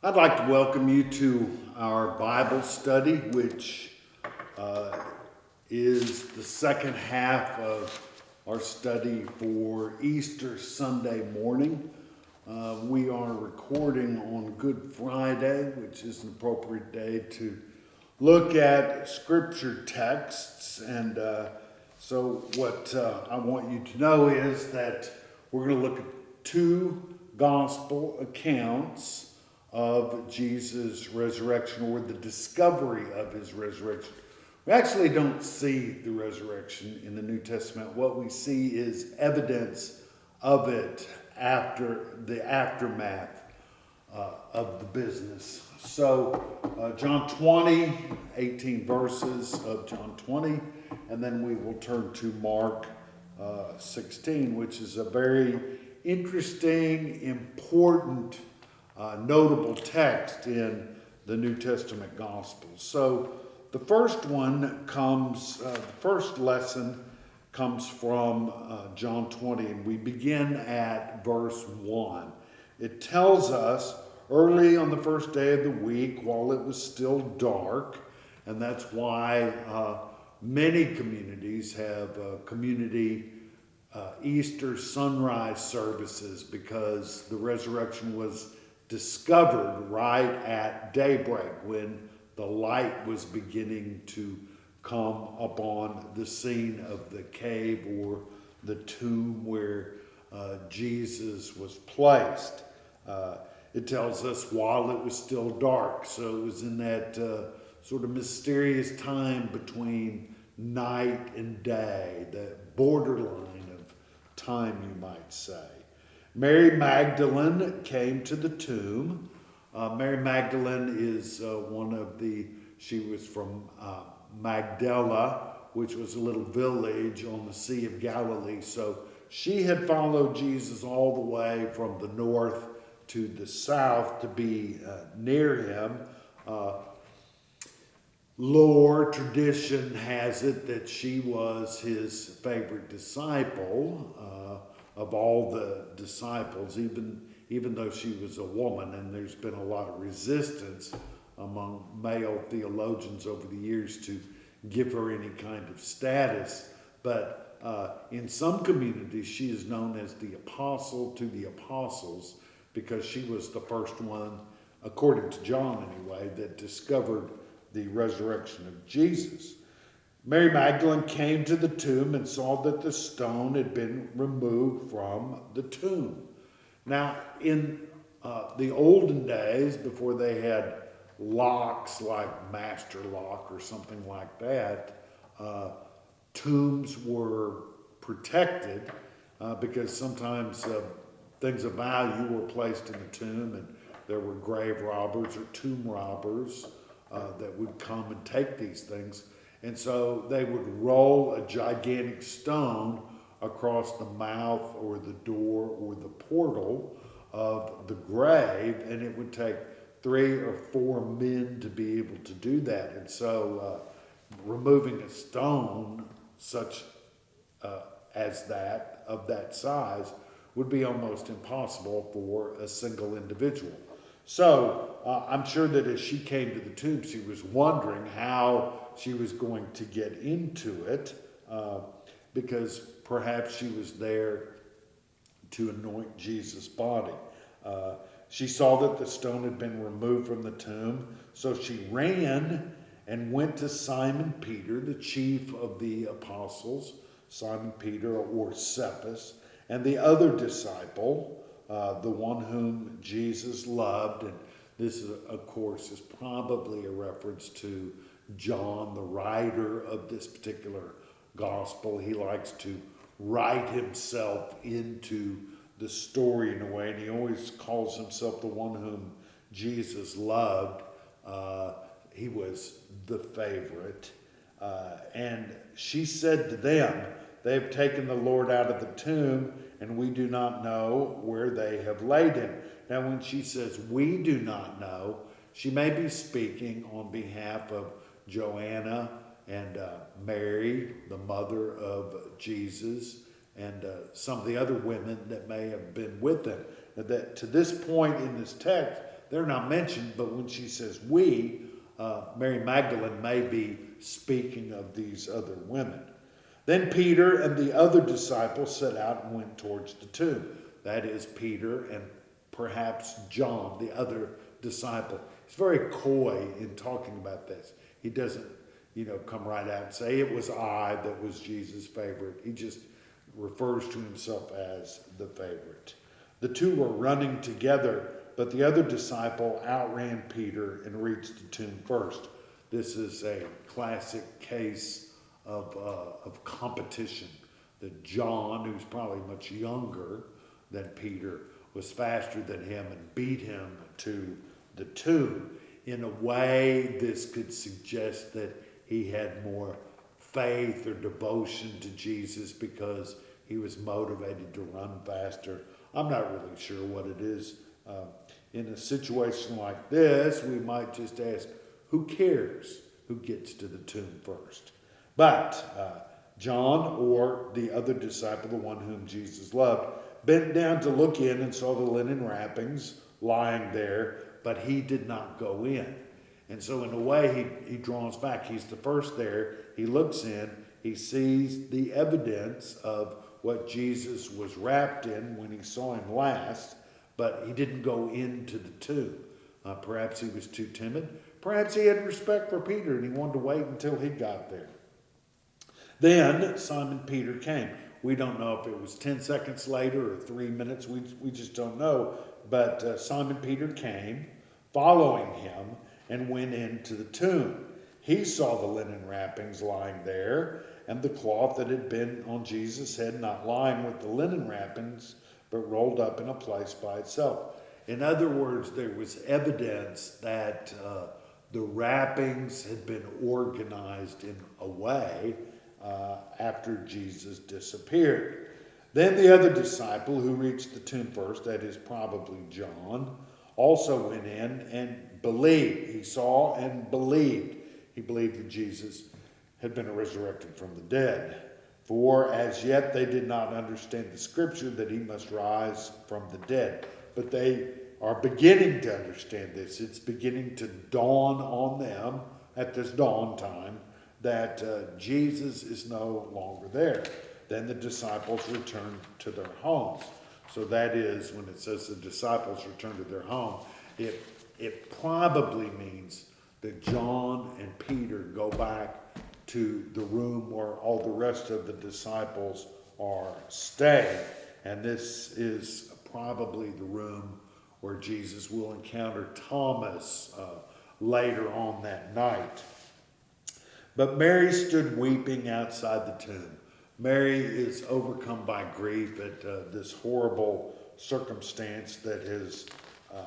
I'd like to welcome you to our Bible study, which uh, is the second half of our study for Easter Sunday morning. We are recording on Good Friday, which is an appropriate day to look at scripture texts. And so, what I want you to know is that we're going to look at two gospel accounts of Jesus' resurrection, or the discovery of his resurrection. We actually don't see the resurrection in the New Testament. What we see is evidence of it after the aftermath of the business. So, John 20, 18 verses of John 20, and then we will turn to Mark 16, which is a very interesting, important, notable text in the New Testament Gospels. So the first one comes, the first lesson comes from John 20, and we begin at verse 1. It tells us early on the first day of the week, while it was still dark, and that's why many communities have community Easter sunrise services, because the resurrection was discovered right at daybreak when the light was beginning to come upon the scene of the cave or the tomb where Jesus was placed. It tells us while it was still dark, so it was in that sort of mysterious time between night and day, the borderline of time, you might say. Mary Magdalene came to the tomb. Mary Magdalene is she was from Magdala, which was a little village on the Sea of Galilee. So she had followed Jesus all the way from the north to the south to be near him. Lore tradition has it that she was his favorite disciple of all the disciples, even though she was a woman, and there's been a lot of resistance among male theologians over the years to give her any kind of status. But in some communities, she is known as the apostle to the apostles, because she was the first one, according to John anyway, that discovered the resurrection of Jesus. Mary Magdalene came to the tomb and saw that the stone had been removed from the tomb. Now, in the olden days, before they had locks like Master Lock or something like that, tombs were protected because sometimes things of value were placed in the tomb, and there were grave robbers or tomb robbers that would come and take these things. And so they would roll a gigantic stone across the mouth or the door or the portal of the grave, and it would take 3 or 4 men to be able to do that. And so removing a stone such as that, of that size, would be almost impossible for a single individual. So I'm sure that as she came to the tomb, she was wondering how she was going to get into it, because perhaps she was there to anoint Jesus' body. She saw that the stone had been removed from the tomb, so she ran and went to Simon Peter, the chief of the apostles, Simon Peter or Cephas, and the other disciple, the one whom Jesus loved. And this, of course, is probably a reference to John, the writer of this particular gospel. He likes to write himself into the story in a way, and he always calls himself the one whom Jesus loved. He was the favorite. And she said to them, "They have taken the Lord out of the tomb, and we do not know where they have laid him." Now, when she says we do not know, she may be speaking on behalf of Joanna and Mary, the mother of Jesus, and some of the other women that may have been with them. That to this point in this text, they're not mentioned, but when she says we, Mary Magdalene may be speaking of these other women. Then Peter and the other disciples set out and went towards the tomb. That is Peter and perhaps John, the other disciple. He's very coy in talking about this. He doesn't, come right out and say it was I that was Jesus' favorite. He just refers to himself as the favorite. The two were running together, but the other disciple outran Peter and reached the tomb first. This is a classic case of competition. That John, who's probably much younger than Peter, was faster than him and beat him to the tomb. In a way, this could suggest that he had more faith or devotion to Jesus because he was motivated to run faster. I'm not really sure what it is. In a situation like this, we might just ask, who cares who gets to the tomb first? But John, or the other disciple, the one whom Jesus loved, bent down to look in and saw the linen wrappings lying there, but he did not go in. And so in a way, he draws back. He's the first there. He looks in. He sees the evidence of what Jesus was wrapped in when he saw him last, but he didn't go into the tomb. Perhaps he was too timid. Perhaps he had respect for Peter and he wanted to wait until he got there. Then Simon Peter came. We don't know if it was 10 seconds later or 3 minutes. We just don't know. But Simon Peter came, following him, and went into the tomb. He saw the linen wrappings lying there, and the cloth that had been on Jesus' head not lying with the linen wrappings, but rolled up in a place by itself. In other words, there was evidence that the wrappings had been organized in a way after Jesus disappeared. Then the other disciple who reached the tomb first, that is probably John, also went in and believed. He saw and believed. He believed that Jesus had been resurrected from the dead. For as yet they did not understand the scripture that he must rise from the dead. But they are beginning to understand this. It's beginning to dawn on them at this dawn time that Jesus is no longer there. Then the disciples returned to their homes. So that is, when it says the disciples returned to their home, it probably means that John and Peter go back to the room where all the rest of the disciples are staying. And this is probably the room where Jesus will encounter Thomas later on that night. But Mary stood weeping outside the tomb. Mary is overcome by grief at this horrible circumstance that has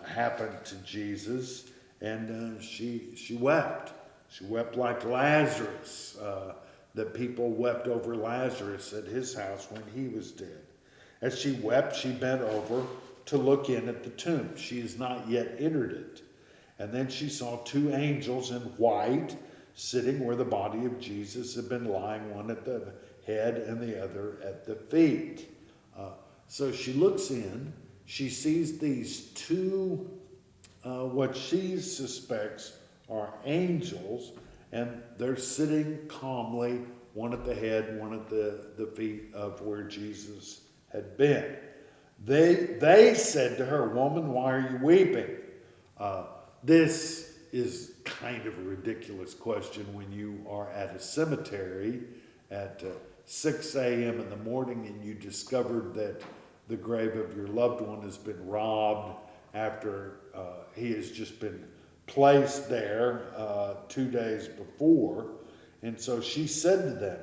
happened to Jesus, and she wept. She wept like Lazarus, that people wept over Lazarus at his house when he was dead. As she wept, she bent over to look in at the tomb. She has not yet entered it. And then she saw two angels in white sitting where the body of Jesus had been lying, one at the head and the other at the feet. So she looks in, she sees these two, what she suspects are angels, and they're sitting calmly, one at the head, one at the feet of where Jesus had been. They said to her, "Woman, why are you weeping?" This is kind of a ridiculous question when you are at a cemetery at 6 a.m. in the morning and you discovered that the grave of your loved one has been robbed after he has just been placed there 2 days before. And so she said to them,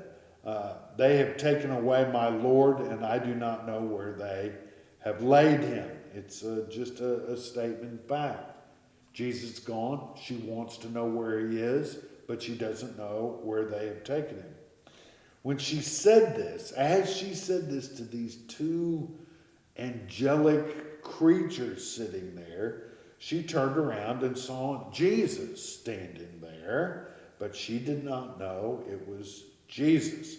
"They have taken away my Lord, and I do not know where they have laid him." It's just a statement back. Jesus is gone. She wants to know where he is, but she doesn't know where they have taken him. When she said this, as she said this to these two angelic creatures sitting there, she turned around and saw Jesus standing there, but she did not know it was Jesus.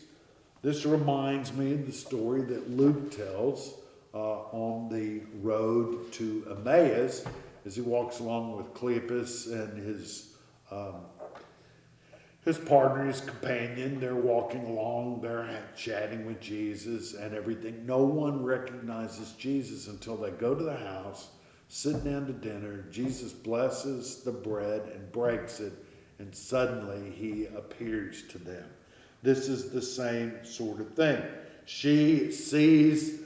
This reminds me of the story that Luke tells on the road to Emmaus as he walks along with Cleopas and his partner, his companion. They're walking along, they're chatting with Jesus and everything. No one recognizes Jesus until they go to the house, sit down to dinner. Jesus blesses the bread and breaks it, and suddenly he appears to them. This is the same sort of thing. She sees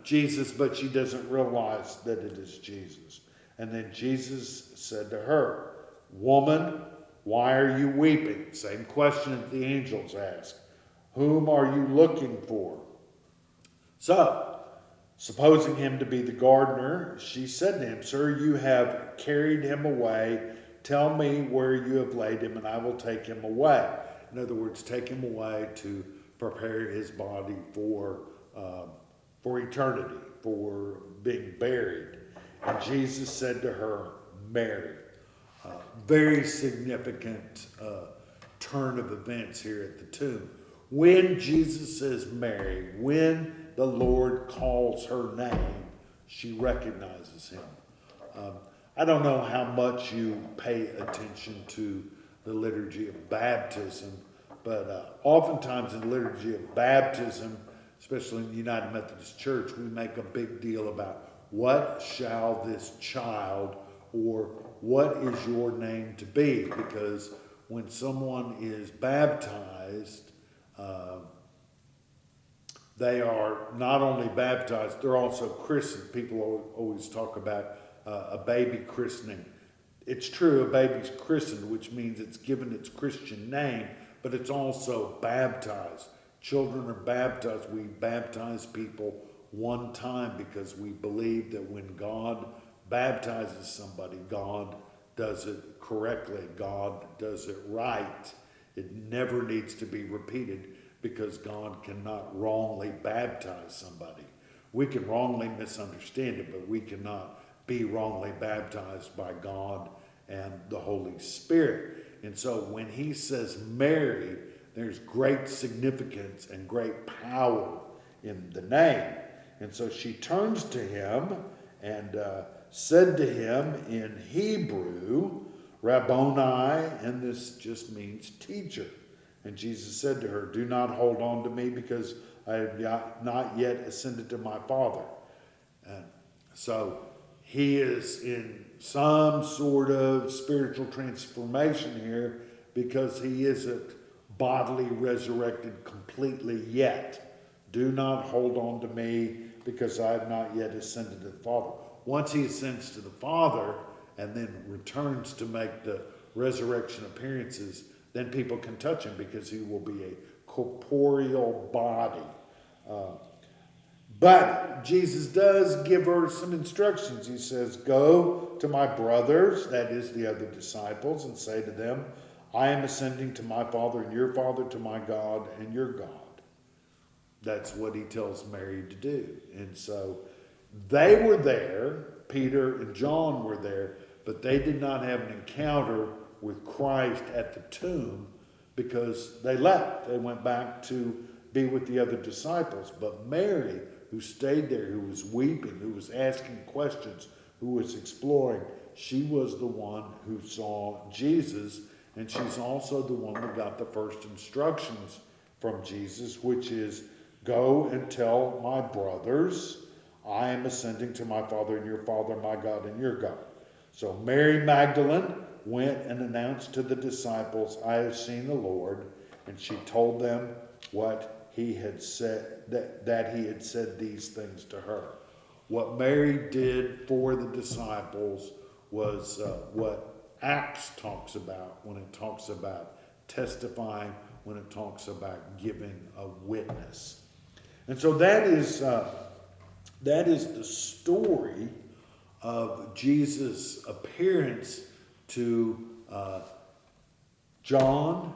Jesus, but she doesn't realize that it is Jesus. And then Jesus said to her, "Woman, why are you weeping?" Same question that the angels asked. "Whom are you looking for?" So, supposing him to be the gardener, she said to him, "Sir, you have carried him away. Tell me where you have laid him, and I will take him away." In other words, take him away to prepare his body for eternity, for being buried. And Jesus said to her, "Mary." Very significant turn of events here at the tomb. When Jesus says Mary, when the Lord calls her name, she recognizes him. I don't know how much you pay attention to the Liturgy of Baptism, but oftentimes in the Liturgy of Baptism, especially in the United Methodist Church, we make a big deal about what shall this child, or what is your name to be? Because when someone is baptized, they are not only baptized, they're also christened. People always talk about a baby christening. It's true, a baby's christened, which means it's given its Christian name, but it's also baptized. Children are baptized. We baptize people one time because we believe that when God baptizes somebody, God does it correctly. God does it right. It never needs to be repeated because God cannot wrongly baptize somebody. We can wrongly misunderstand it, but we cannot be wrongly baptized by God and the Holy Spirit. And so when he says Mary, there's great significance and great power in the name. And so she turns to him and said to him in Hebrew, Rabboni, and this just means teacher. And Jesus said to her, "Do not hold on to me, because I have not yet ascended to my Father." And so he is in some sort of spiritual transformation here, because he isn't bodily resurrected completely yet. Do not hold on to me, because I have not yet ascended to the Father. Once he ascends to the Father and then returns to make the resurrection appearances, then people can touch him, because he will be a corporeal body. But Jesus does give her some instructions. He says, "Go to my brothers," that is the other disciples, "and say to them, I am ascending to my Father and your Father, to my God and your God." That's what he tells Mary to do. And so they were there, Peter and John were there, but they did not have an encounter with Christ at the tomb, because they left. They went back to be with the other disciples. But Mary, who stayed there, who was weeping, who was asking questions, who was exploring, she was the one who saw Jesus, and she's also the one that got the first instructions from Jesus, which is, "Go and tell my brothers, I am ascending to my Father and your Father, my God and your God." So Mary Magdalene went and announced to the disciples, "I have seen the Lord," and she told them what he had said, that he had said these things to her. What Mary did for the disciples was what Acts talks about when it talks about testifying, when it talks about giving a witness. And so that is the story of Jesus' appearance to John,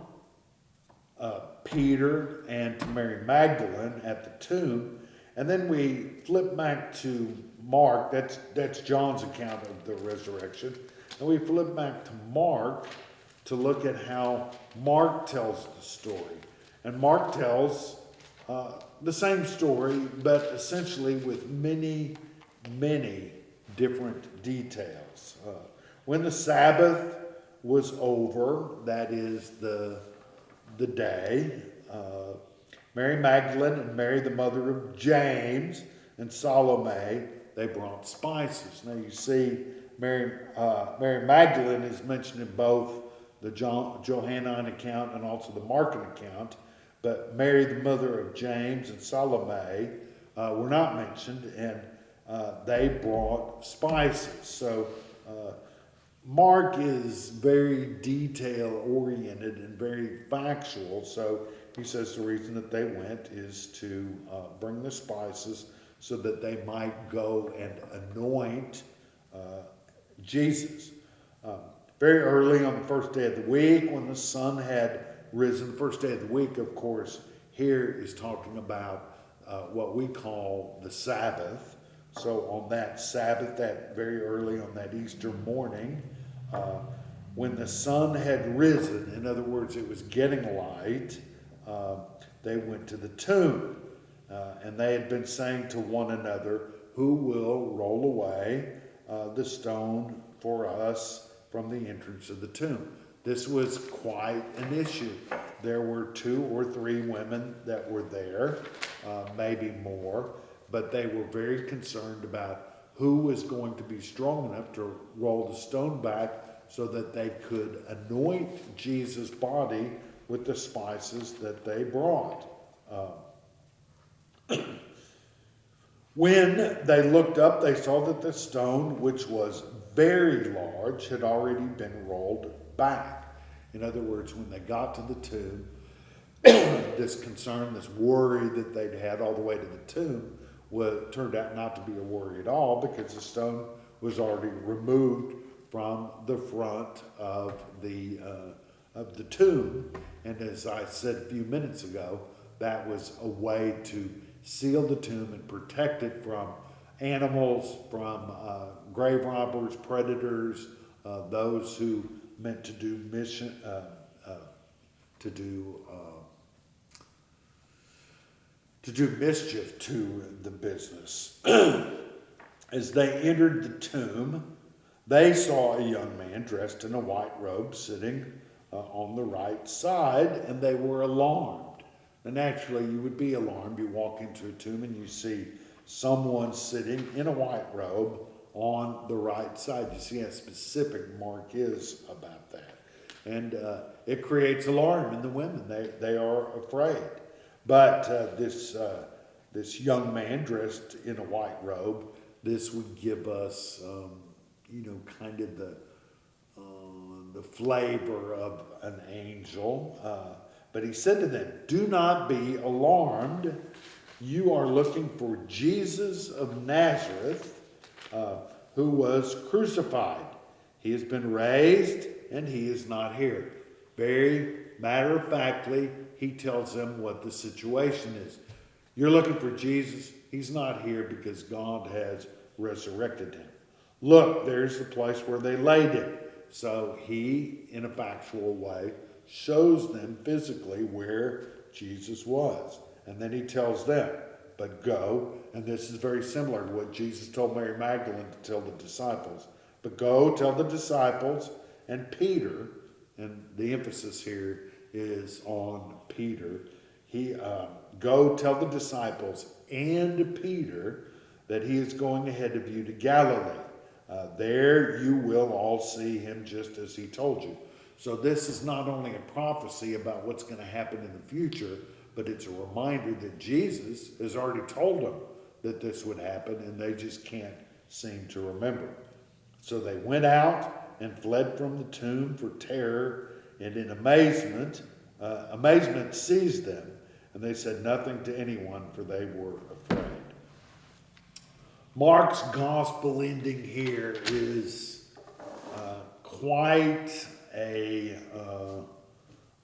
Peter, and to Mary Magdalene at the tomb. And then we flip back to Mark. That's John's account of the resurrection. And we flip back to Mark to look at how Mark tells the story. And Mark tells the same story, but essentially with many, many different details. When the Sabbath was over, that is the day, Mary Magdalene and Mary, the mother of James, and Salome, they brought spices. Now you see Mary Magdalene is mentioned in both the Johannine account and also the Markan account, but Mary, the mother of James, and Salome were not mentioned, and they brought spices. So Mark is very detail-oriented and very factual, so he says the reason that they went is to bring the spices so that they might go and anoint Jesus. Very early on the first day of the week, when the sun had risen, the first day of the week, of course, here is talking about what we call the Sabbath. So on that Sabbath, that very early on that Easter morning, when the sun had risen, in other words, it was getting light, they went to the tomb. And they had been saying to one another, who will roll away the stone for us from the entrance of the tomb? This was quite an issue. There were 2 or 3 women that were there, maybe more, but they were very concerned about who was going to be strong enough to roll the stone back so that they could anoint Jesus' body with the spices that they brought. When they looked up, they saw that the stone, which was very large, had already been rolled back. In other words, when they got to the tomb, this concern, this worry that they'd had all the way to the tomb turned out not to be a worry at all, because the stone was already removed from the front of the tomb. And as I said a few minutes ago, that was a way to seal the tomb and protect it from animals, from grave robbers, predators, those who meant to do mischief to the business. As they entered the tomb, they saw a young man dressed in a white robe sitting on the right side, and they were alarmed. And naturally, you would be alarmed. You walk into a tomb and you see someone sitting in a white robe on the right side. You see how specific Mark is about that. And it creates alarm in the women. They are afraid. But this young man dressed in a white robe, this would give us, kind of the flavor of an angel. But he said to them, "Do not be alarmed. You are looking for Jesus of Nazareth, who was crucified. He has been raised, and he is not here." Very matter-of-factly, he tells them what the situation is. You're looking for Jesus. He's not here because God has resurrected him. Look, there's the place where they laid him. So he, in a factual way, shows them physically where Jesus was. And then he tells them, but go, and this is very similar to what Jesus told Mary Magdalene to tell the disciples, but go tell the disciples and Peter, and the emphasis here is on Peter, go tell the disciples and Peter that he is going ahead of you to Galilee. There you will all see him just as he told you. So this is not only a prophecy about what's going to happen in the future, but it's a reminder that Jesus has already told them that this would happen, and they just can't seem to remember. So they went out and fled from the tomb for terror, and in amazement seized them, and they said nothing to anyone, for they were afraid. Mark's gospel ending here is quite a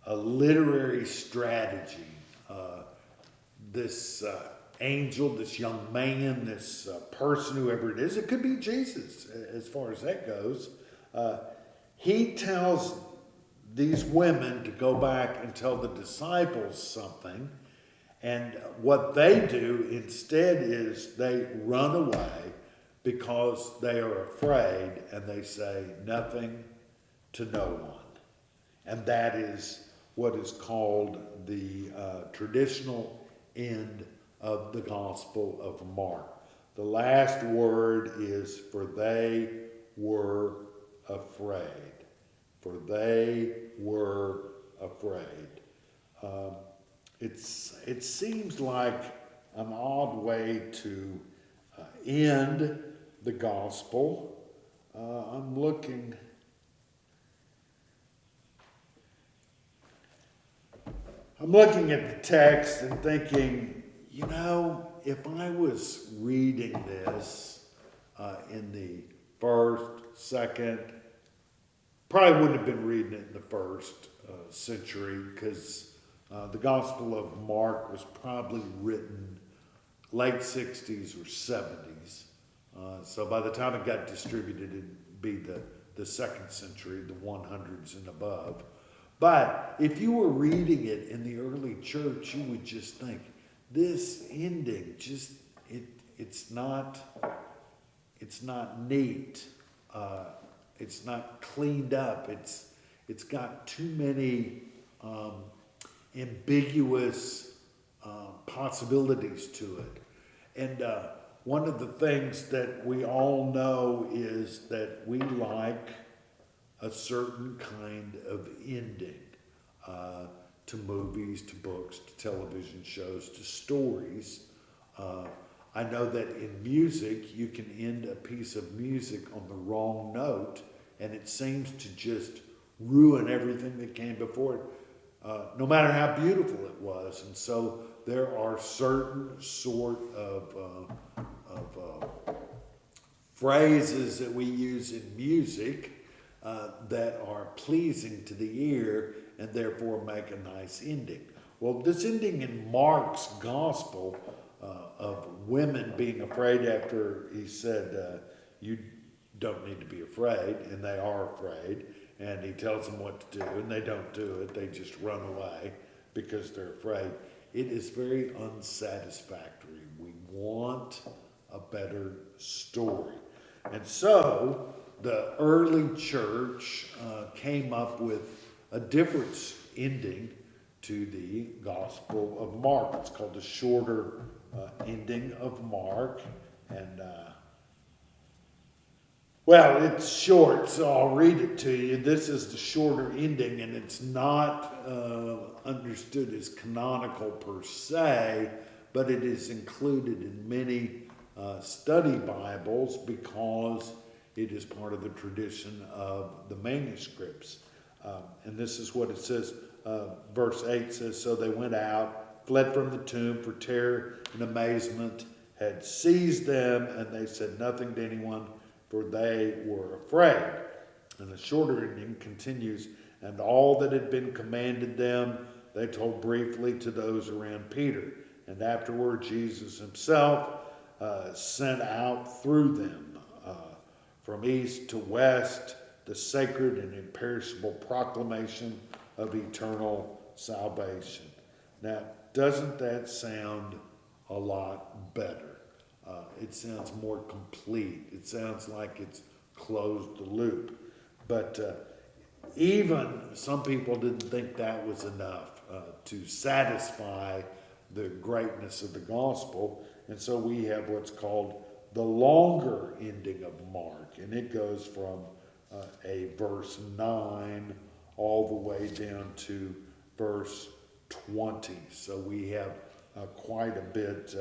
literary strategy. This angel, this young man, this person, whoever it is, it could be Jesus as far as that goes. He tells these women to go back and tell the disciples something, and what they do instead is they run away, because they are afraid and they say nothing to no one. And that is what is called the traditional end of the Gospel of Mark. The last word is, for they were afraid. For they were afraid. It seems like an odd way to end the Gospel. I'm looking at the text and thinking, if I was reading this in the first, second, probably wouldn't have been reading it in the first century, because the Gospel of Mark was probably written late 60s or 70s. So by the time it got distributed, it'd be the second century, the 100s and above. But if you were reading it in the early church, you would just think, this ending, it's not neat. It's not cleaned up. It's got too many ambiguous possibilities to it. And one of the things that we all know is that we like a certain kind of ending to movies, to books, to television shows, to stories. I know that in music, you can end a piece of music on the wrong note, and it seems to just ruin everything that came before it, no matter how beautiful it was. And so there are certain sort of phrases that we use in music that are pleasing to the ear and therefore make a nice ending. Well, this ending in Mark's gospel of women being afraid after he said, you don't need to be afraid, and they are afraid, and he tells them what to do, and they don't do it, they just run away because they're afraid. It is very unsatisfactory. We want a better story. And so the early church came up with a different ending to the Gospel of Mark. It's called the shorter ending of Mark. And, well, it's short, so I'll read it to you. This is the shorter ending, and it's not understood as canonical per se, but it is included in many study Bibles because it is part of the tradition of the manuscripts. And this is what it says. Verse 8 says, so they went out, fled from the tomb, for terror and amazement had seized them, and they said nothing to anyone, for they were afraid. And the shorter ending continues, and all that had been commanded them, they told briefly to those around Peter. And afterward, Jesus himself sent out through them from east to west the sacred and imperishable proclamation of eternal salvation. Now, doesn't that sound a lot better? It sounds more complete. It sounds like it's closed the loop. But even some people didn't think that was enough to satisfy the greatness of the gospel. And so we have what's called the longer ending of Mark. And it goes from a verse 9 all the way down to verse 20. So we have quite a bit.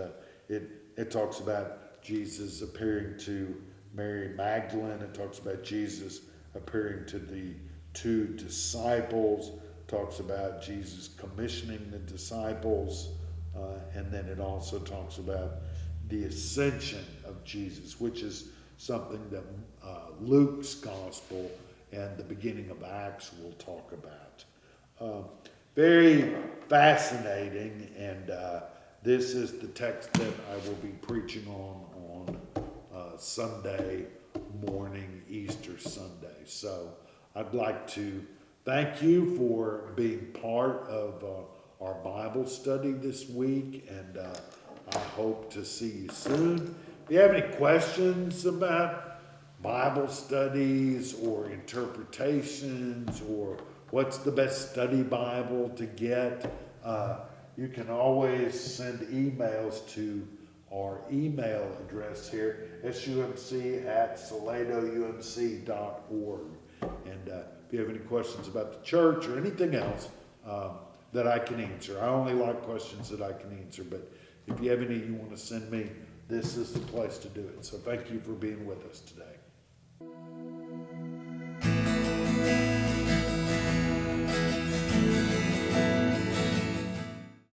It talks about Jesus appearing to Mary Magdalene. It talks about Jesus appearing to the two disciples. It talks about Jesus commissioning the disciples. And then it also talks about the ascension of Jesus, which is something that Luke's gospel and the beginning of Acts will talk about. Very fascinating, and this is the text that I will be preaching on Sunday morning, Easter Sunday. So I'd like to thank you for being part of our Bible study this week, and I hope to see you soon. If you have any questions about Bible studies or interpretations or what's the best study Bible to get, you can always send emails to our email address here, sumc@saledoumc.org. And if you have any questions about the church or anything else that I can answer, I only like questions that I can answer, but if you have any you want to send me, this is the place to do it. So thank you for being with us today.